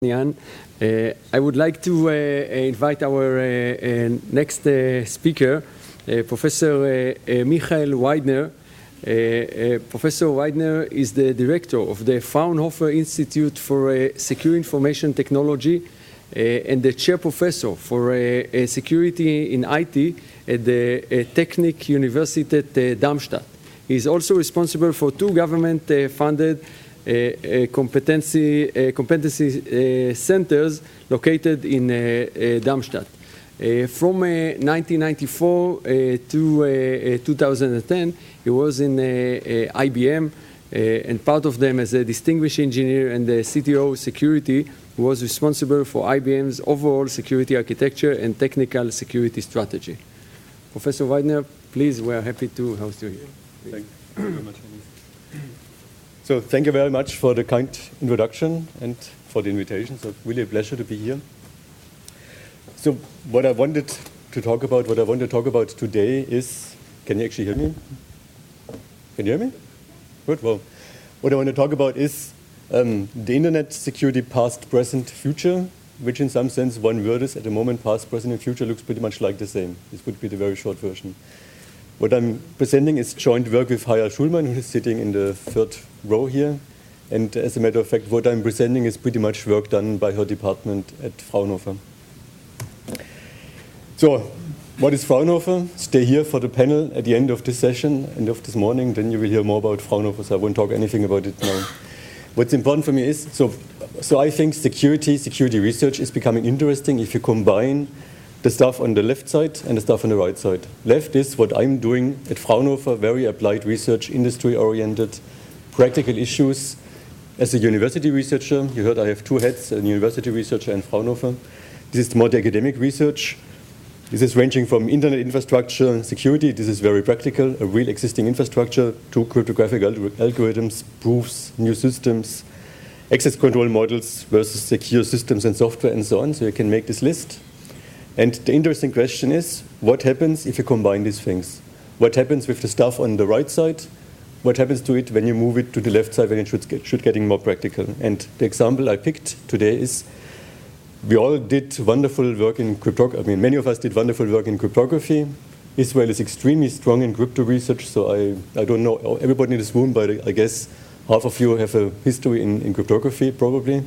Jan. I would like to invite our next speaker, Professor Michael Waidner. Professor Waidner is the director of the Fraunhofer Institute for Secure Information Technology and the chair professor for security in IT at the Technik Universität Darmstadt. He is also responsible for two government-funded competency centers located in Darmstadt. From 1994 to 2010, he was in IBM, and part of them as a distinguished engineer and the CTO security, who was responsible for IBM's overall security architecture and technical security strategy. Professor Waidner, please, we are happy to host you here. Thank you very much. So thank you very much for the kind introduction and for the invitation. So really a pleasure to be here. So what I wanted to talk about today is, can you actually hear me? Can you hear me? Good. Well, what I want to talk about is the internet security past, present, future, which in some sense one word is at the moment past, present, and future looks pretty much like the same. This would be the very short version. What I'm presenting is joint work with Haya Schulman, who is sitting in the third row here. And as a matter of fact, what I'm presenting is pretty much work done by her department at Fraunhofer. So, what is Fraunhofer? Stay here for the panel at the end of this session, end of this morning, then you will hear more about Fraunhofer, so I won't talk anything about it now. What's important for me is, so I think security research is becoming interesting if you combine the stuff on the left side and the stuff on the right side. Left is what I'm doing at Fraunhofer, very applied research, industry-oriented, practical issues. As a university researcher, you heard I have two hats, a university researcher and Fraunhofer. This is more the academic research. This is ranging from internet infrastructure, security, this is very practical, a real existing infrastructure, to cryptographic algorithms, proofs, new systems, access control models versus secure systems and software and so on. So you can make this list. And the interesting question is, what happens if you combine these things? What happens with the stuff on the right side? What happens to it when you move it to the left side when it should getting more practical? And the example I picked today is, we all did wonderful work in cryptography. I mean, many of us did wonderful work in cryptography. Israel is extremely strong in crypto research, so I don't know everybody in this room, but I guess half of you have a history in cryptography, probably.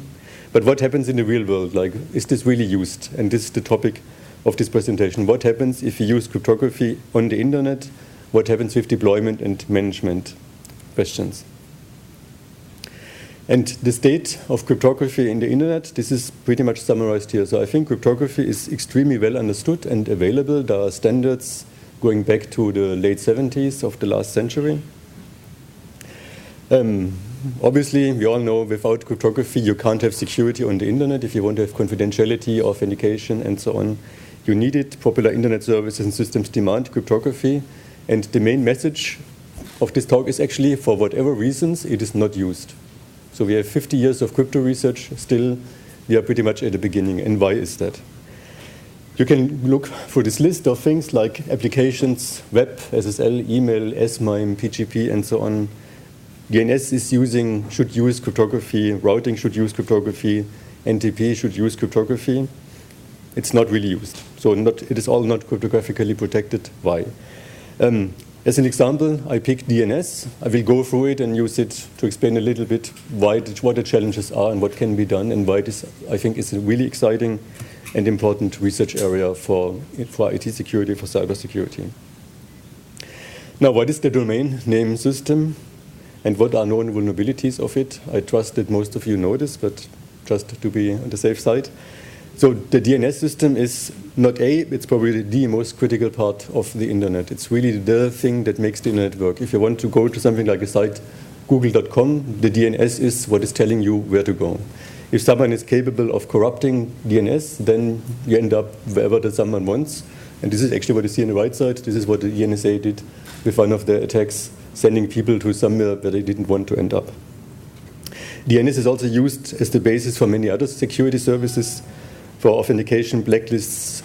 But what happens in the real world? Like, is this really used? And this is the topic of this presentation. What happens if you use cryptography on the internet? What happens with deployment and management questions? And the state of cryptography in the internet, this is pretty much summarized here. So I think cryptography is extremely well understood and available. There are standards going back to the late 70s of the last century. Obviously, we all know without cryptography, you can't have security on the internet. If you want to have confidentiality, authentication, and so on, you need it. Popular internet services and systems demand cryptography. And the main message of this talk is actually, for whatever reasons, it is not used. So we have 50 years of crypto research. Still, we are pretty much at the beginning. And why is that? You can look for this list of things like applications, web, SSL, email, S-MIME, PGP, and so on. DNS should use cryptography, routing should use cryptography, NTP should use cryptography. It's not really used. So it is all not cryptographically protected. Why? As an example, I picked DNS. I will go through it and use it to explain a little bit what the challenges are and what can be done, and why this, I think, is a really exciting and important research area for IT security, for cybersecurity. Now, what is the domain name system? And what are known vulnerabilities of it? I trust that most of you know this, but just to be on the safe side. So the DNS system is not it's probably the most critical part of the internet. It's really the thing that makes the internet work. If you want to go to something like a site, google.com, the DNS is what is telling you where to go. If someone is capable of corrupting DNS, then you end up wherever someone wants. And this is actually what you see on the right side. This is what the NSA did with one of their attacks, sending people to somewhere where they didn't want to end up. DNS is also used as the basis for many other security services, for authentication, blacklists,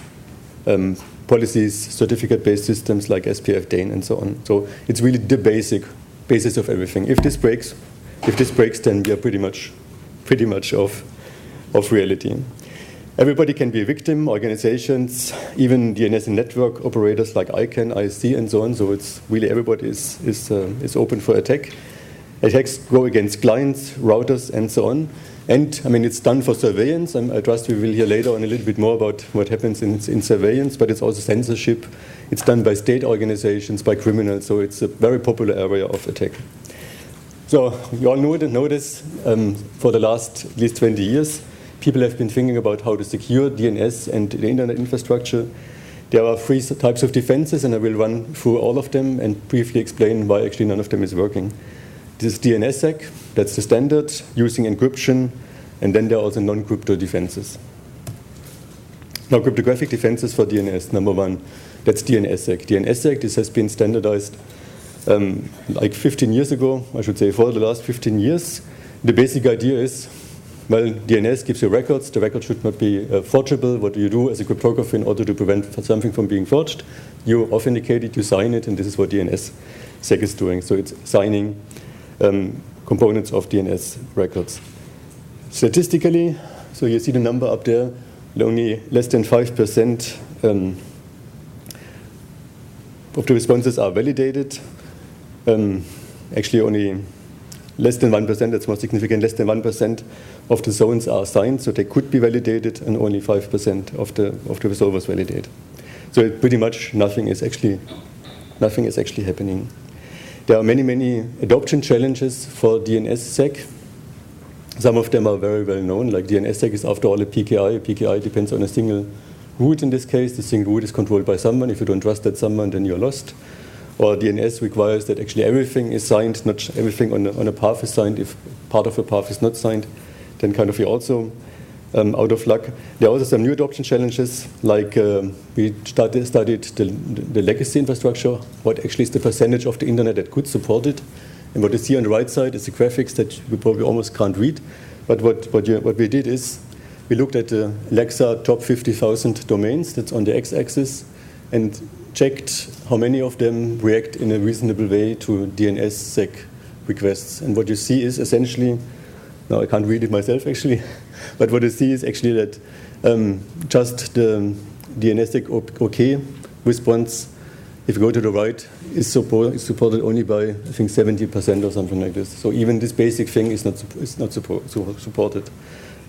policies, certificate-based systems like SPF, DANE, and so on. So it's really the basis of everything. If this breaks, then we are pretty much off of reality. Everybody can be a victim, organizations, even DNS and network operators like ICANN, ISC, and so on. So it's really everybody is open for attack. Attacks go against clients, routers, and so on. And I mean, it's done for surveillance. I trust we will hear later on a little bit more about what happens in surveillance, but it's also censorship. It's done by state organizations, by criminals. So it's a very popular area of attack. So you all know this for the last at least 20 years. People have been thinking about how to secure DNS and the internet infrastructure. There are three types of defenses, and I will run through all of them and briefly explain why actually none of them is working. This is DNSSEC, that's the standard, using encryption, and then there are also non-crypto defenses. Now, cryptographic defenses for DNS, number one, that's DNSSEC. DNSSEC, this has been standardized like 15 years ago, I should say, for the last 15 years. The basic idea is, well, DNS gives you records. The record should not be forgeable. What do you do as a cryptographer in order to prevent something from being forged? You authenticate it, you sign it, and this is what DNSSEC is doing. So it's signing components of DNS records. Statistically, so you see the number up there, only less than 5% of the responses are validated. Actually, only less than 1%, that's more significant, less than 1% of the zones are signed, so they could be validated, and only 5% of the resolvers validate. So pretty much nothing is actually happening. There are many adoption challenges for DNSSEC. Some of them are very well known, like DNSSEC is after all a PKI. A PKI depends on a single root in this case. The single root is controlled by someone. If you don't trust that someone, then you're lost. Or DNS requires that actually everything is signed, not everything on a path is signed. If part of a path is not signed, then kind of you're also out of luck. There are also some new adoption challenges, like we studied the legacy infrastructure, what actually is the percentage of the internet that could support it. And what you see on the right side is the graphics that you probably almost can't read. But what we did is we looked at the Alexa top 50,000 domains, that's on the x-axis, and checked how many of them react in a reasonable way to DNSSEC requests. And what you see is essentially, now I can't read it myself actually, but what you see is actually that just the DNSSEC OK response, if you go to the right, is supported only by, I think, 70% or something like this. So even this basic thing is not supported.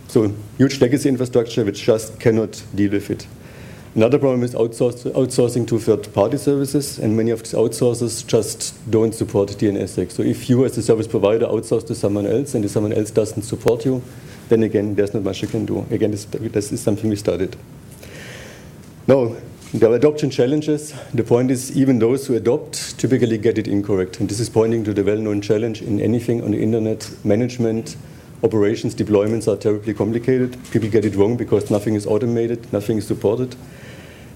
So huge legacy infrastructure which just cannot deal with it. Another problem is outsourcing to third-party services, and many of these outsourcers just don't support DNSSEC. So if you as a service provider outsource to someone else and if someone else doesn't support you, then again, there's not much you can do. Again, this is something we studied. Now, there are adoption challenges. The point is, even those who adopt typically get it incorrect. And this is pointing to the well-known challenge in anything on the internet. Management, operations, deployments are terribly complicated. People get it wrong because nothing is automated, nothing is supported.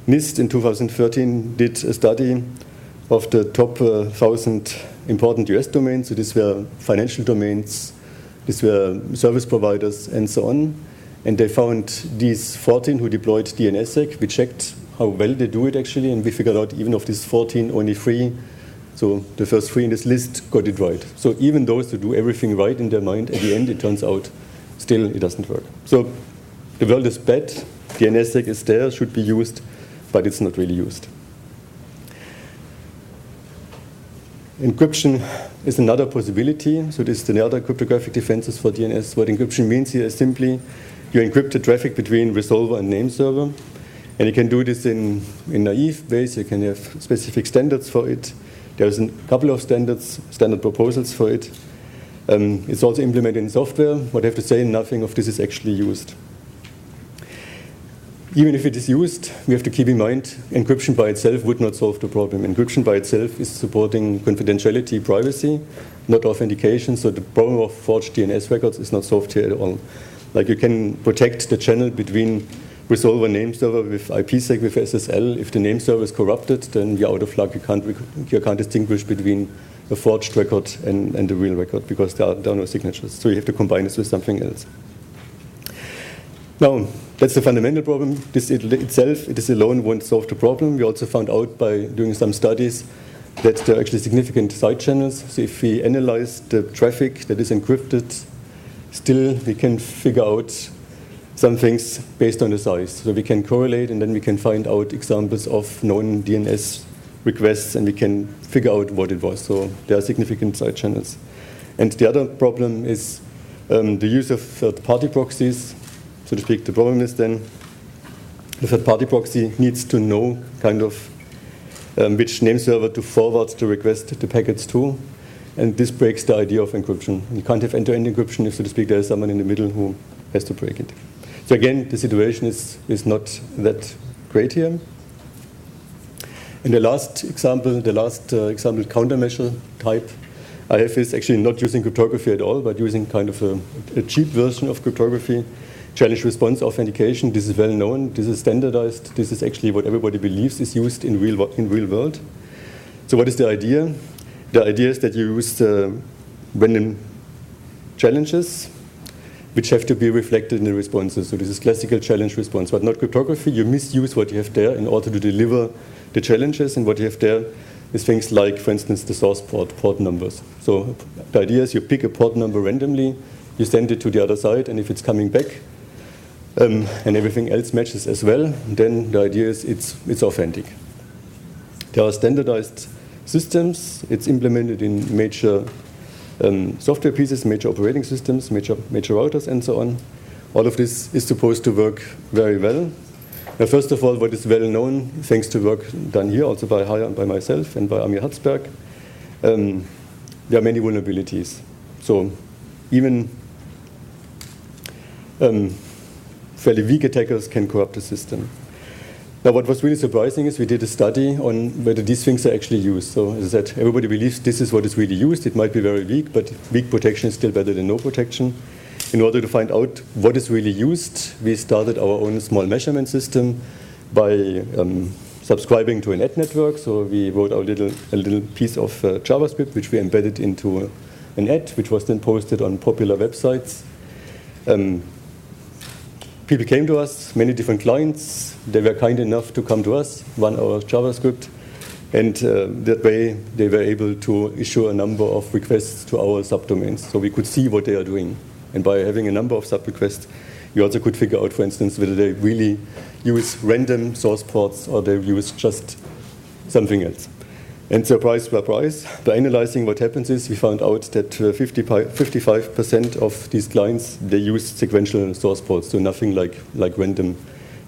NIST in 2013 did a study of the top 1,000 important US domains. So these were financial domains, these were service providers, and so on. And they found these 14 who deployed DNSSEC. We checked how well they do it actually, and we figured out even of these 14, only 3, so the first 3 in this list got it right. So even those who do everything right in their mind, at the end it turns out still it doesn't work. So the world is bad, DNSSEC is there, should be used, but it's not really used. Encryption is another possibility. So this is another cryptographic defenses for DNS. What encryption means here is simply you encrypt the traffic between resolver and name server. And you can do this in naive ways. You can have specific standards for it. There's a couple of standard proposals for it. It's also implemented in software. What I have to say, nothing of this is actually used. Even if it is used, we have to keep in mind encryption by itself would not solve the problem. Encryption by itself is supporting confidentiality, privacy, not authentication. So the problem of forged DNS records is not solved here at all. Like you can protect the channel between resolver name server with IPsec, with SSL. If the name server is corrupted, then you're out of luck. You can't distinguish between a forged record and the real record because there are no signatures. So you have to combine this with something else. Now, that's the fundamental problem. This itself, it is alone won't solve the problem. We also found out by doing some studies that there are actually significant side channels. So if we analyze the traffic that is encrypted, still we can figure out some things based on the size. So we can correlate, and then we can find out examples of known DNS requests, and we can figure out what it was. So there are significant side channels. And the other problem is the use of third-party proxies, so to speak. The problem is then the third-party proxy needs to know kind of which name server to forward the request the packets to, and this breaks the idea of encryption. You can't have end-to-end encryption if, so to speak, there is someone in the middle who has to break it. So again, the situation is not that great here. And the last example countermeasure type I have is actually not using cryptography at all, but using kind of a cheap version of cryptography, challenge response authentication. This is well known. This is standardized. This is actually what everybody believes is used in real world. So what is the idea? The idea is that you use random challenges which have to be reflected in the responses. So this is classical challenge response, but not cryptography. You misuse what you have there in order to deliver the challenges, and what you have there is things like, for instance, the source port numbers. So the idea is you pick a port number randomly, you send it to the other side, and if it's coming back and everything else matches as well, then the idea is it's authentic. There are standardized systems. It's implemented in major software pieces, major operating systems, major routers, and so on. All of this is supposed to work very well. Now, first of all, what is well known, thanks to work done here, also by Haya and by myself and by Amir Hatzberg, there are many vulnerabilities. So even fairly weak attackers can corrupt the system. Now, what was really surprising is we did a study on whether these things are actually used. So, as I said, everybody believes this is what is really used. It might be very weak, but weak protection is still better than no protection. In order to find out what is really used, we started our own small measurement system by subscribing to an ad network. So we wrote a little piece of JavaScript, which we embedded into an ad, which was then posted on popular websites. People came to us, many different clients. They were kind enough to come to us, run our JavaScript, and that way they were able to issue a number of requests to our subdomains. So we could see what they are doing. And by having a number of sub-requests, we also could figure out, for instance, whether they really use random source ports or they use just something else. And surprise, surprise, by analyzing what happens is we found out that 55% of these clients, they use sequential source ports, so nothing like random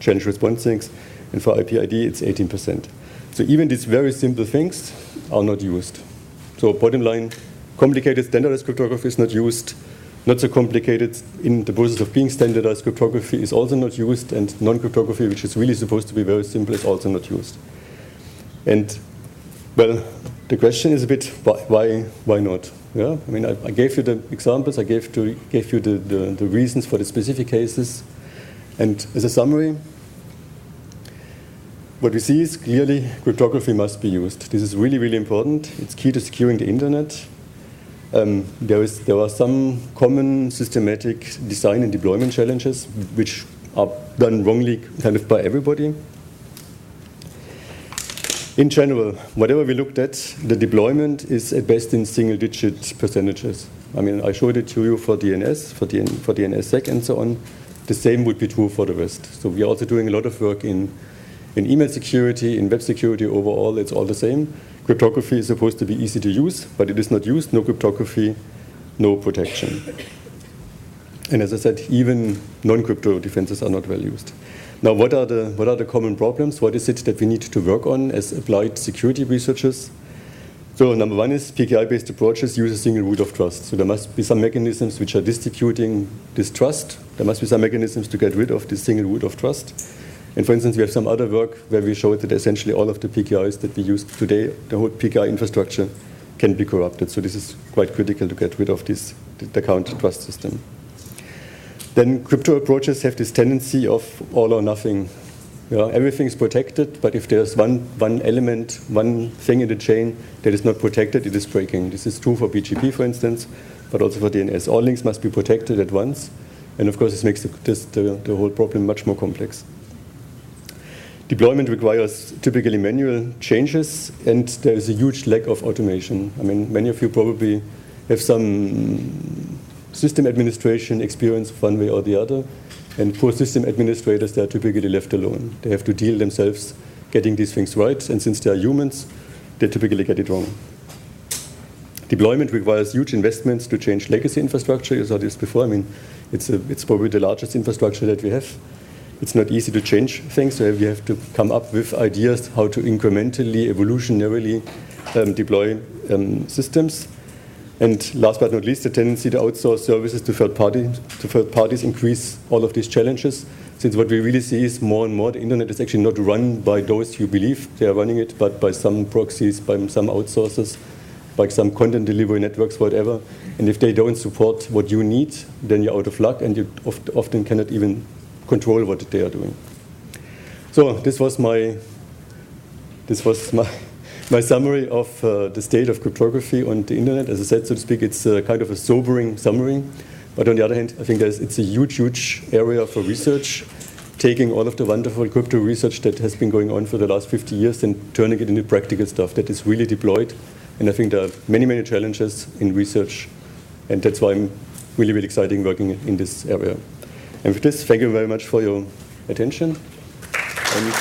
challenge response things. And for IP-ID, it's 18%. So even these very simple things are not used. So bottom line, complicated standardized cryptography is not used. Not so complicated in the process of being standardized cryptography is also not used, and non-cryptography, which is really supposed to be very simple, is also not used. And, well, the question is a bit, why not? Yeah? I mean, I gave you the examples, I gave you the reasons for the specific cases. And as a summary, what we see is clearly cryptography must be used. This is really, really important. It's key to securing the internet. There are some common systematic design and deployment challenges which are done wrongly kind of by everybody. In general, whatever we looked at, the deployment is at best in single-digit percentages. I mean, I showed it to you for DNS, for DNSSEC and so on. The same would be true for the rest. So we are also doing a lot of work in email security, in web security overall. It's all the same. Cryptography is supposed to be easy to use, but it is not used. No cryptography, no protection. And as I said, even non-crypto defenses are not well used. Now, what are the common problems? What is it that we need to work on as applied security researchers? So number one is PKI-based approaches use a single root of trust. So there must be some mechanisms which are distributing this trust. There must be some mechanisms to get rid of this single root of trust. And for instance, we have some other work where we showed that essentially all of the PKIs that we use today, the whole PKI infrastructure, can be corrupted. So this is quite critical to get rid of the counter trust system. Then crypto approaches have this tendency of all or nothing. Yeah, everything is protected, but if there's one element, one thing in the chain that is not protected, it is breaking. This is true for BGP, for instance, but also for DNS. All links must be protected at once. And of course, this makes the whole problem much more complex. Deployment requires typically manual changes, and there is a huge lack of automation. I mean, many of you probably have some system administration experience one way or the other. And poor system administrators, they are typically left alone. They have to deal themselves getting these things right, and since they are humans, they typically get it wrong. Deployment requires huge investments to change legacy infrastructure. You saw this before. I mean, it's probably the largest infrastructure that we have. It's not easy to change things, so we have to come up with ideas how to incrementally, evolutionarily deploy systems. And last but not least, the tendency to outsource services to third parties increase all of these challenges. Since what we really see is more and more the internet is actually not run by those who believe they are running it, but by some proxies, by some outsourcers, by some content delivery networks, whatever. And if they don't support what you need, then you're out of luck, and you often cannot even control what they are doing. So this was my summary of the state of cryptography on the internet. As I said, so to speak, it's kind of a sobering summary. But on the other hand, I think it's a huge, huge area for research, taking all of the wonderful crypto research that has been going on for the last 50 years and turning it into practical stuff that is really deployed. And I think there are many, many challenges in research. And that's why I'm really, really excited working in this area. And with this, thank you very much for your attention. And